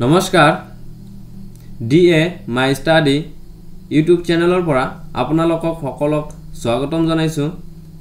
নমস্কাৰ ডিএ মাই study YouTube চেনেলৰ পৰা আপোনালোকক সকলক স্বাগতম জনাইছো।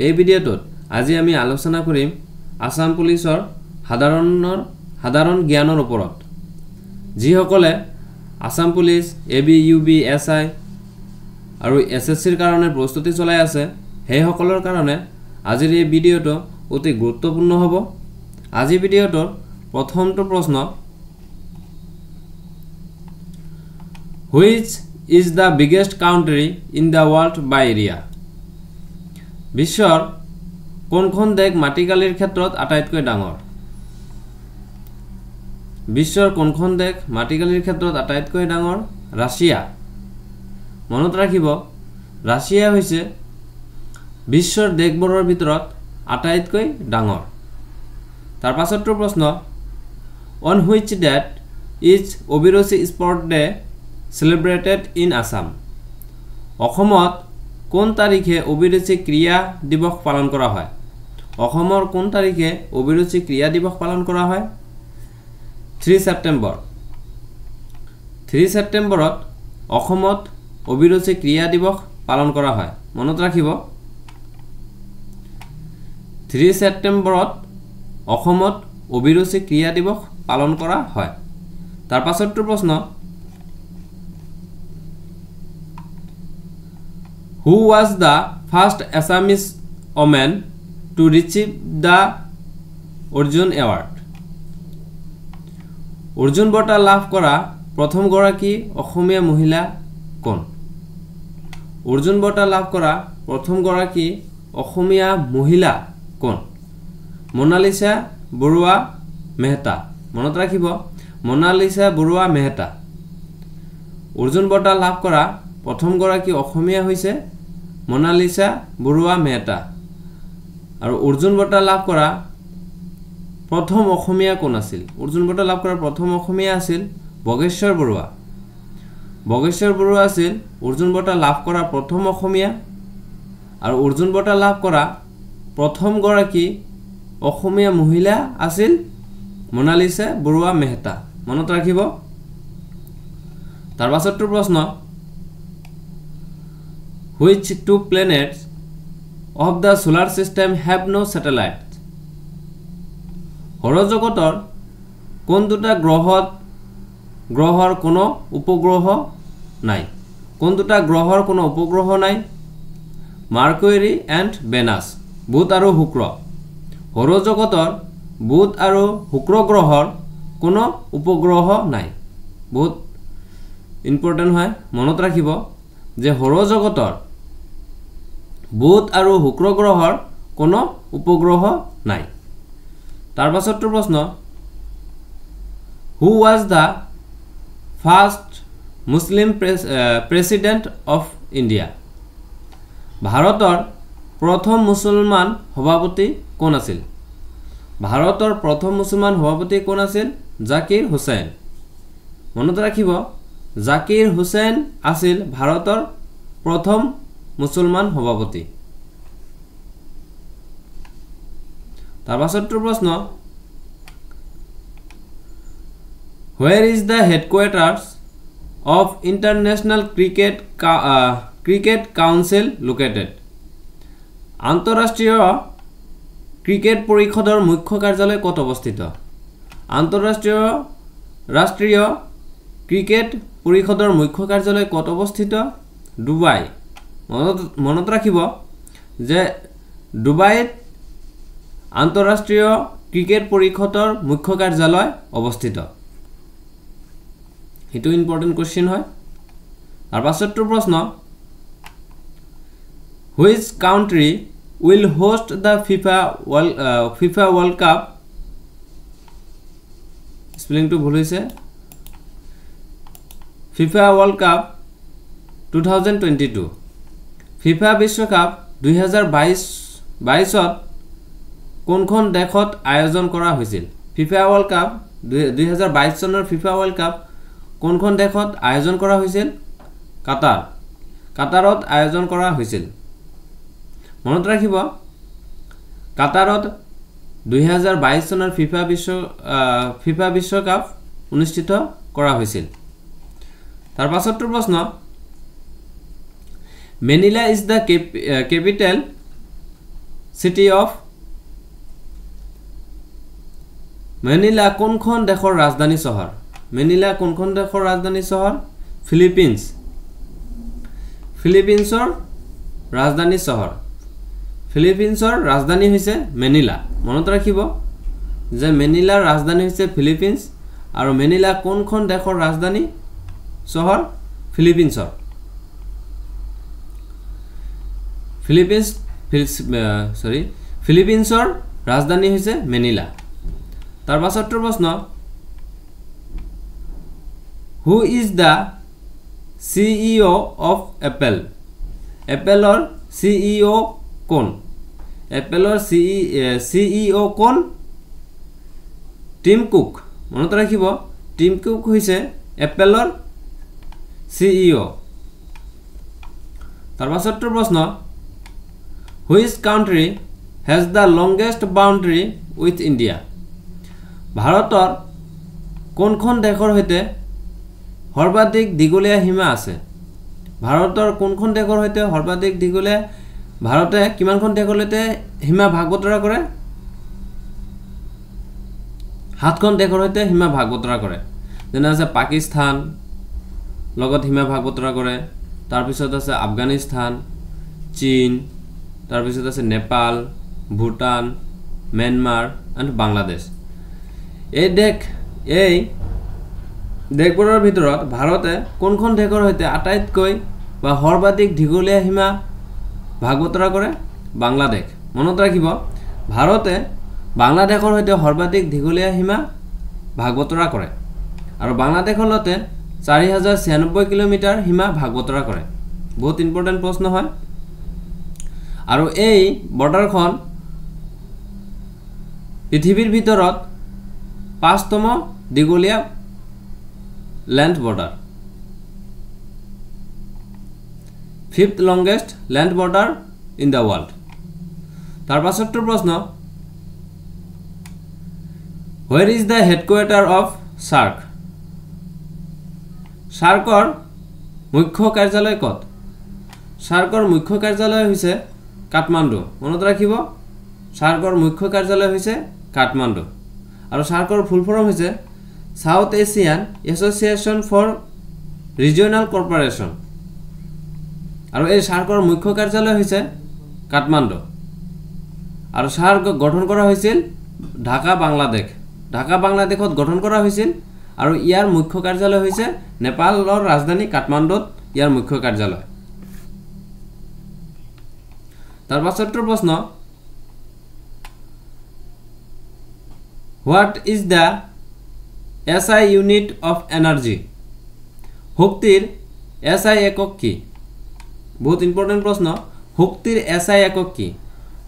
এই ভিডিঅ'টোত আজি আমি আলোচনা কৰিম আসাম পুলিচৰ সাধাৰণ জ্ঞানৰ ওপৰত। যিসকলে Assam police AB UB SI আৰু এসএসসিৰ কাৰণে প্ৰস্তুতি চলাই আছে সেই সকলৰ কাৰণে আজিৰ এই ভিডিঅ'টো অতি গুৰুত্বপূৰ্ণ হ'ব। আজি ভিডিঅ'টোৰ প্ৰথমটো প্ৰশ্ন, Which is the biggest country in the world by area? বিশ্বৰ কোনখন দেশ মাটিকালিৰ ক্ষেত্ৰত আটাইতকৈ ডাঙৰ? বিশ্বৰ কোনখন দেশ মাটিকালিৰ ক্ষেত্ৰত আটাইতকৈ ডাঙৰ? ৰাছিয়া। মনত ৰাখিব, ৰাছিয়া হৈছে বিশ্বৰ দেশবোৰৰ ভিতৰত আটাইতকৈ ডাঙৰ। তাৰ পাছৰটো প্ৰশ্ন, On which date is Obirosi Sport Day celebrated in Assam? অসমত কোন তাৰিখে অভিৰুচি ক্ৰীড়া দিৱস পালন কৰা হয়? অসমৰ কোন তাৰিখে অভিৰুচি ক্ৰীড়া দিৱস পালন কৰা হয়? 3 ছেপ্টেম্বৰ। 3 ছেপ্টেম্বৰত অসমত অভিৰুচি ক্ৰীড়া দিৱস পালন কৰা হয়। মনত ৰাখিব, 3 ছেপ্টেম্বৰত অসমত অভিৰুচি ক্ৰীড়া দিৱস পালন কৰা হয়। তাৰ পাছৰটো প্ৰশ্ন, Who was the first Assamese woman to receive the Arjun Award? Arjun বঁটা লাভ কৰা প্ৰথম গৰাকী অসমীয়া মহিলা কোন? অৰ্জুন বঁটা লাভ কৰা প্ৰথম গৰাকী অসমীয়া মহিলা কোন? মোনালিসা বৰুৱা মেহতা। মনত ৰাখিব, মোনালিসা বৰুৱা মেহতা। অৰ্জুন বঁটা লাভ কৰা প্ৰথম গৰাকী অসমীয়া হৈছে মোনালিসা বৰুৱা মেহতা। আৰু অৰ্জুন বঁটা লাভ কৰা প্ৰথম অসমীয়া কোন আছিল? অৰ্জুন বঁটা লাভ কৰা প্ৰথম অসমীয়া আছিল বগেশ্বৰ বৰুৱা। বগেশ্বৰ বৰুৱা আছিল অৰ্জুন বঁটা লাভ কৰা প্ৰথম অসমীয়া। আৰু অৰ্জুন বঁটা লাভ কৰা প্ৰথম গৰাকী অসমীয়া মহিলা আছিল মোনালিসা বৰুৱা মেহতা। মনত ৰাখিব। তাৰ পাছৰটো প্ৰশ্ন, Which two planets of the solar system have no satellites? সৌৰজগতৰ কোন দুটা গ্ৰহৰ কোনো উপগ্ৰহ নাই? কোন দুটা গ্ৰহৰ কোনো উপগ্ৰহ নাই? মাৰ্কুৰী এণ্ড ভেনাছ, বুধ আৰু শুক্ৰ। সৌৰজগতৰ বুধ আৰু শুক্ৰ গ্ৰহৰ কোনো উপগ্ৰহ নাই। বহুত ইম্পৰ্টেণ্ট হয়, মনত ৰাখিব যে সৌৰজগতৰ বুধ আৰু শুক্ৰ গ্ৰহৰ কোনো উপগ্ৰহ নাই। তাৰ পাছৰটো প্ৰশ্ন, Who was the first Muslim president of India? ভাৰতৰ প্ৰথম মুছলমান সভাপতি কোন আছিল? ভাৰতৰ প্ৰথম মুছলমান সভাপতি কোন আছিল? জাকিৰ হুছেইন। মনত ৰাখিব, জাকিৰ হুছেইন আছিল ভাৰতৰ প্ৰথম মুছলমান সভাপতি। তাৰ পাছৰটো প্ৰশ্ন, Where is the headquarters of International Cricket Council located? আন্তঃৰাষ্ট্ৰীয় ক্ৰিকেট পৰিষদৰ মুখ্য কাৰ্যালয় ক'ত অৱস্থিত? ৰাষ্ট্ৰীয় ক্ৰিকেট পৰিষদৰ মুখ্য কাৰ্যালয় ক'ত অৱস্থিত? ডুবাই। মনত ৰাখিব যে ডুবাইত আন্তঃৰাষ্ট্ৰীয় ক্ৰিকেট পৰিষদৰ মুখ্য কাৰ্যালয় অৱস্থিত। সেইটো ইম্পৰ্টেণ্ট কুৱেশ্যন হয়। তাৰ পাছৰটো প্ৰশ্ন, Which country will host the FIFA World Cup? স্পেলিংটো ভুল হৈছে। FIFA World Cup 2022। ফিফা বিশ্বকাপ 2022ত কোনখন দেশত আয়োজন কৰা হৈছিল? ফিফা ৱৰ্ল্ড কাপ 2022 চনৰ ফিফা ৱৰ্ল্ড কাপ কোনখন দেশত আয়োজন কৰা হৈছিল? কাটাৰত আয়োজন কৰা হৈছিল। মনত ৰাখিব, কাটাৰত 2022 চনৰ ফিফা বিশ্বকাপ অনুষ্ঠিত কৰা হৈছিল তাৰ পাছৰটো প্ৰশ্ন Manila is the capital city of Manila কোনখন দেশৰ ৰাজধানী চহৰ মেনিলা কোনখন দেশৰ ৰাজধানী চহৰ ফিলিপিনছৰ ৰাজধানী চহৰ ফিলিপিনছৰ ৰাজধানী হৈছে মেনিলা মনত ৰাখিব যে মেনিলাৰ ৰাজধানী হৈছে ফিলিপিনছ আৰু মেনিলা কোনখন দেশৰ ৰাজধানী চহৰ ফিলিপিনছৰ ৰাজধানী হৈছে মেনিলা তাৰ পাছৰটো প্ৰশ্ন who is the CEO of Apple এপেলৰ CEO কোন এপেলৰ CEO কোন টিম কুক মনত ৰাখিব টিম কুক হৈছে এপেলৰ CEO তাৰ পাছৰটো প্ৰশ্ন which country has the longest boundary with India ভাৰতৰ কোনখন দেশৰ সৈতে সৰ্বাধিক দীঘলীয়া সীমা আছে ভাৰতৰ কোনখন দেশৰ সৈতে সৰ্বাধিক দীঘলীয়া ভাৰতে কিমানখন দেশৰ সৈতে সীমা ভাগ বতৰা কৰে 7খন দেশৰ সৈতে সীমা ভাগ বতৰা কৰে যেনে আছে পাকিস্তান লগত সীমা ভাগ বতৰা কৰে তাৰ পিছত আছে আফগানিস্তান চীন তাৰ পিছত আছে নেপাল ভুটান म्यांमार এণ্ড বাংলাদেশ এই দেশবোৰৰ ভিতৰত ভাৰতে কোনখন দেশৰ সৈতে আটাইতকৈ বা সৰ্বাধিক দীঘলীয়া সীমা ভাগ বতৰা কৰে বাংলাদেশ মনত ৰাখিব ভাৰতে বাংলাদেশৰ সৈতে সৰ্বাধিক দীঘলীয়া সীমা ভাগ বতৰা কৰে আৰু বাংলাদেশৰ সৈতে 4096 কিলোমিটাৰ সীমা ভাগ বতৰা কৰে বহুত ইম্পৰ্টেন্ট প্ৰশ্ন হয় আৰু এই বৰ্ডাৰখন পৃথিৱীৰ ভিতৰত 5তম দীঘলীয়া land border 5th longest land border in the world tar pasotto proshno where is the headquarter of SAARC মুখ্য কাৰ্যালয় কত SAARCৰ মুখ্য কাৰ্যালয় হৈছে কাঠমাণ্ডু মনত ৰাখিব SAARCৰ মুখ্য কাৰ্যালয় হৈছে কাঠমাণ্ডু আৰু SAARCৰ ফুল ফৰ্ম হৈছে South Asian Association for Regional Cooperation আৰু এই SAARCৰ মুখ্য কাৰ্যালয় হৈছে কাঠমাণ্ডু আৰু SAARC গঠন কৰা হৈছিল ঢাকা বাংলাদেশত গঠন কৰা হৈছিল আৰু ইয়াৰ মুখ্য কাৰ্যালয় হৈছে নেপালৰ ৰাজধানী কাঠমাণ্ডুত ইয়াৰ মুখ্য কাৰ্যালয় তাৰ পাছৰটো প্ৰশ্ন What is the SI unit of energy শক্তিৰ SI একক কি বহুত ইম্পৰ্টেন্ট প্ৰশ্ন শক্তিৰ SI একক কি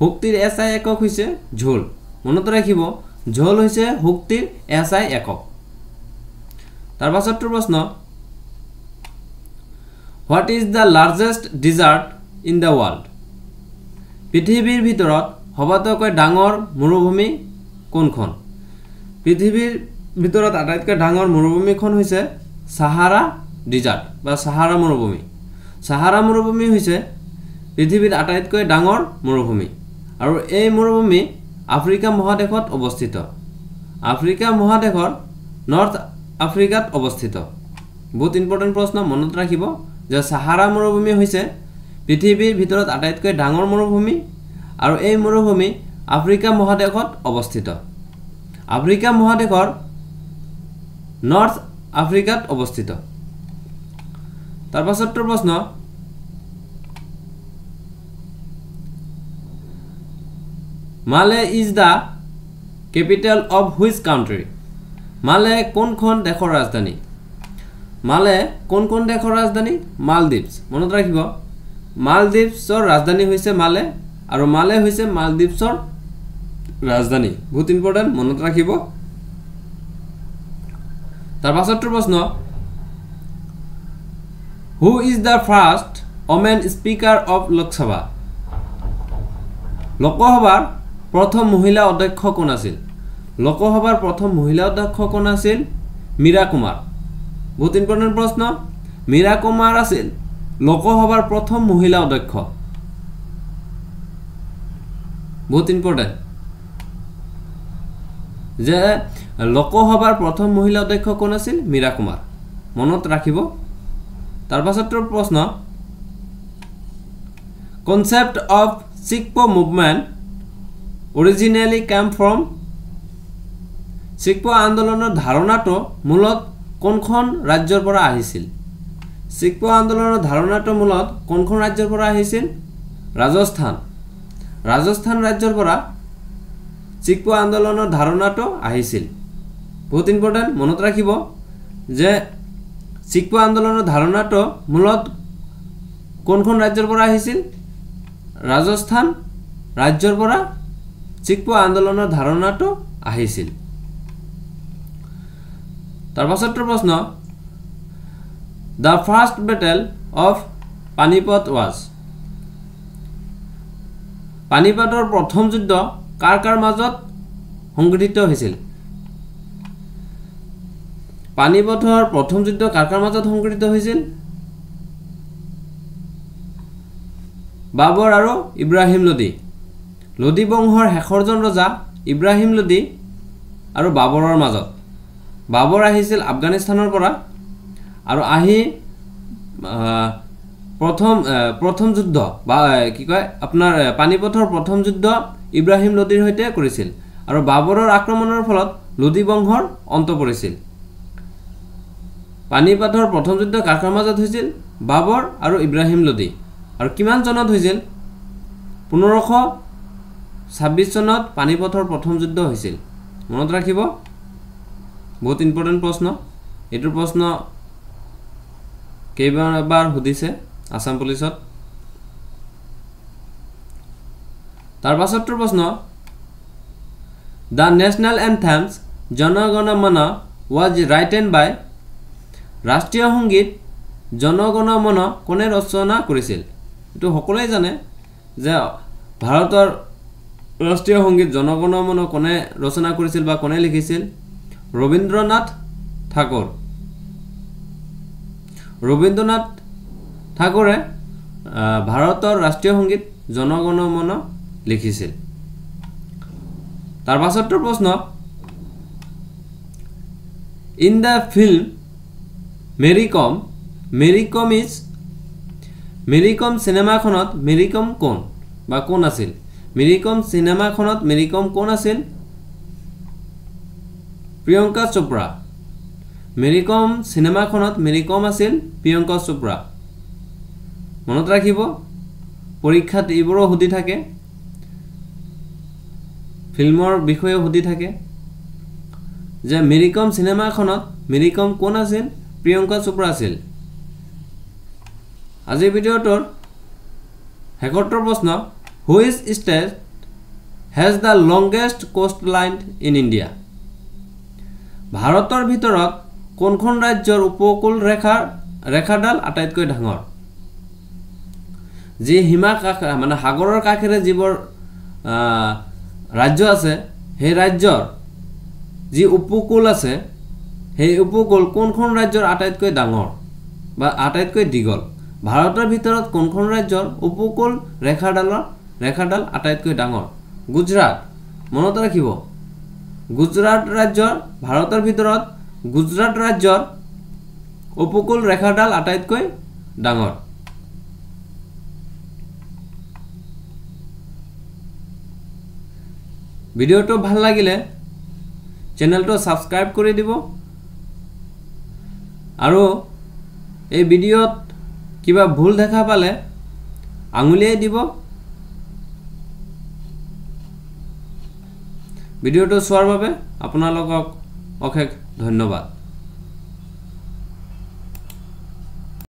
শক্তিৰ SI একক হৈছে ঝোল মনত ৰাখিব ঝোল হৈছে শক্তিৰ SI একক তাৰ পাছৰটো প্ৰশ্ন What is the largest desert in the world পৃথিৱীৰ ভিতৰত সবাতোকৈ ডাঙৰ মৰুভূমি কোনখন পৃথিৱীৰ ভিতৰত আটাইতকৈ ডাঙৰ মৰুভূমিখন হৈছে সাহাৰা ডিজাৰ্ট বা সাহাৰা মৰুভূমি হৈছে পৃথিৱীৰ আটাইতকৈ ডাঙৰ মৰুভূমি আৰু এই মৰুভূমি আফ্ৰিকা মহাদেশত অৱস্থিত আফ্ৰিকা মহাদেশৰ নৰ্থ আফ্ৰিকাত অৱস্থিত বহুত ইম্পৰ্টেন্ট প্ৰশ্ন মনত ৰাখিব যে সাহাৰা মৰুভূমি হৈছে পৃথিৱীৰ ভিতৰত আটাইতকৈ ডাঙৰ মৰুভূমি আৰু এই মৰুভূমি আফ্ৰিকা মহাদেশত অৱস্থিত আফ্ৰিকা মহাদেশৰ নৰ্থ আফ্ৰিকাত অৱস্থিত তাৰ পাছৰটো প্ৰশ্ন মালে is the capital of which country মালে কোনখন দেশৰ ৰাজধানী মালে কোনখন দেশৰ ৰাজধানী মালদ্বীপছ মনত ৰাখিব মালদ্বীপছৰ ৰাজধানী হৈছে মালে আৰু মালে হৈছে মালদ্বীপছৰ ৰাজধানী বহুত ইম্পৰ্টেন্ট মনত ৰাখিব তাৰ পাছৰটো প্ৰশ্ন who is the first women speaker of Lok Sabha লোকসভাৰ প্ৰথম মহিলা অধ্যক্ষ কোন আছিল লোকসভাৰ প্ৰথম মহিলা অধ্যক্ষ কোন আছিল মীৰা কুমাৰ বহুত ইম্পৰ্টেণ্ট প্ৰশ্ন মীৰা কুমাৰ আছিল লোকসভাৰ প্ৰথম মহিলা অধ্যক্ষ বহুত ইম্পৰ্টেণ্ট যে লোকসভাৰ প্ৰথম মহিলা অধ্যক্ষ কোন আছিল মীৰা কুমাৰ মনত ৰাখিব তাৰ পাছতৰ প্ৰশ্ন concept of Sikpo movement originally came from Sikpo আন্দোলনৰ ধাৰণাটো মূলত কোনখন ৰাজ্যৰ পৰা আহিছিল Sikpo আন্দোলনৰ ধাৰণাটো মূলত কোনখন ৰাজ্যৰ পৰা আহিছিল ৰাজস্থান ৰাজ্যৰ পৰা Sikpo আন্দোলনৰ ধাৰণাটো আহিছিল বহুত ইম্পৰ্টেণ্ট মনত ৰাখিব যে Sikpo আন্দোলনৰ ধাৰণাটো মূলত কোনখন ৰাজ্যৰ পৰা আহিছিল ৰাজস্থান ৰাজ্যৰ পৰা Sikpo আন্দোলনৰ ধাৰণাটো আহিছিল তাৰ পাছৰ প্ৰশ্ন The first battle of Panipat was পানিপতৰ প্ৰথম যুদ্ধ কাৰ মাজত সংঘটিত হৈছিল পানিপতৰ প্ৰথম যুদ্ধ কাৰ মাজত সংঘটিত হৈছিল বাবৰ আৰু ইব্ৰাহিম লোদী বংশৰ শেষৰজন ৰজা ইব্ৰাহিম লোদী আৰু বাবৰৰ মাজত বাবৰ আহিছিল আফগানিস্তানৰ পৰা আৰু আহি প্ৰথম যুদ্ধ বা কি কয় আপোনাৰ পানিপথৰ প্ৰথম যুদ্ধ ইব্ৰাহিম লোদীৰ সৈতে কৰিছিল আৰু বাবৰৰ আক্ৰমণৰ ফলত লোদী বংশৰ অন্ত পৰিছিল পানিপথৰ প্ৰথম যুদ্ধ কাৰ মাজত হৈছিল বাবৰ আৰু ইব্ৰাহিম লোদী আৰু কিমান চনত হৈছিল 1526 চনত পানিপথৰ প্ৰথম যুদ্ধ হৈছিল মনত ৰাখিব বহুত ইম্পৰ্টেণ্ট প্ৰশ্ন এইটো প্ৰশ্ন কেইবাৰ সুধিছে আসাম পুলিচত তাৰ পাছৰ প্ৰশ্ন The national anthems Jana Gana Mana was written by ৰাষ্ট্ৰীয় সংগীত জন গণ মন কোনে ৰচনা কৰিছিল এটো সকলোৱে জানে যে ভাৰতৰ ৰাষ্ট্ৰীয় সংগীত জন গণ মন কোনে ৰচনা কৰিছিল বা কোনে লিখিছিল ৰবীন্দ্ৰনাথ ঠাকুৰে ভাৰতৰ ৰাষ্ট্ৰীয় সংগীত জন গণ মন লিখিছিল তাৰ পাছৰ প্ৰশ্ন In the film Mary Kom সিনেমাখনত Mary Kom কোন বা কোন আছিল Mary Kom সিনেমাখনত Mary Kom কোন আছিল Priyanka Chopra Mary Kom সিনেমাখনত Mary Kom আছিল প্ৰিয়ংকা চোপ্ৰা মনত ৰাখিব পৰীক্ষাত ইবোৰো সুধি থাকে ফিল্মৰ বিষয়ে সুধি থাকে যে Mary Kom সিনেমাখনত Mary Kom কোন আছিল প্ৰিয়ংকা চোপ্ৰা আছিল আজি ভিডিওটোৰ হেকটৰ প্ৰশ্ন Which state has the longest coastline in India ভাৰতৰ ভিতৰত কোনখন ৰাজ্যৰ উপকূল ৰেখাডাল আটাইতকৈ ডাঙৰ যি হিমা মানে সাগৰৰ কাষেৰে যিবোৰ ৰাজ্য আছে সেই ৰাজ্যৰ যি উপকূল আছে সেই উপকূল কোনখন ৰাজ্যৰ আটাইতকৈ ডাঙৰ বা আটাইতকৈ দীঘল ভাৰতৰ ভিতৰত কোনখন ৰাজ্যৰ উপকূল ৰেখাডাল আটাইতকৈ ডাঙৰ গুজৰাট মনত ৰাখিব গুজৰাট ৰাজ্যৰ ভাৰতৰ ভিতৰত গুজৰাট ৰাজ্যৰ উপকূল ৰেখাডাল আটাইতকৈ ডাঙৰ ভিডিওটো ভাল লাগিলে চেনেলটো সাবস্ক্ৰাইব কৰি দিব আৰু এই ভিডিওত কিবা ভুল দেখা পালে আঙুলিয়াই দিব ভিডিওটো চোৱাৰ বাবে আপোনালোকক অশেষ ধন্যবাদ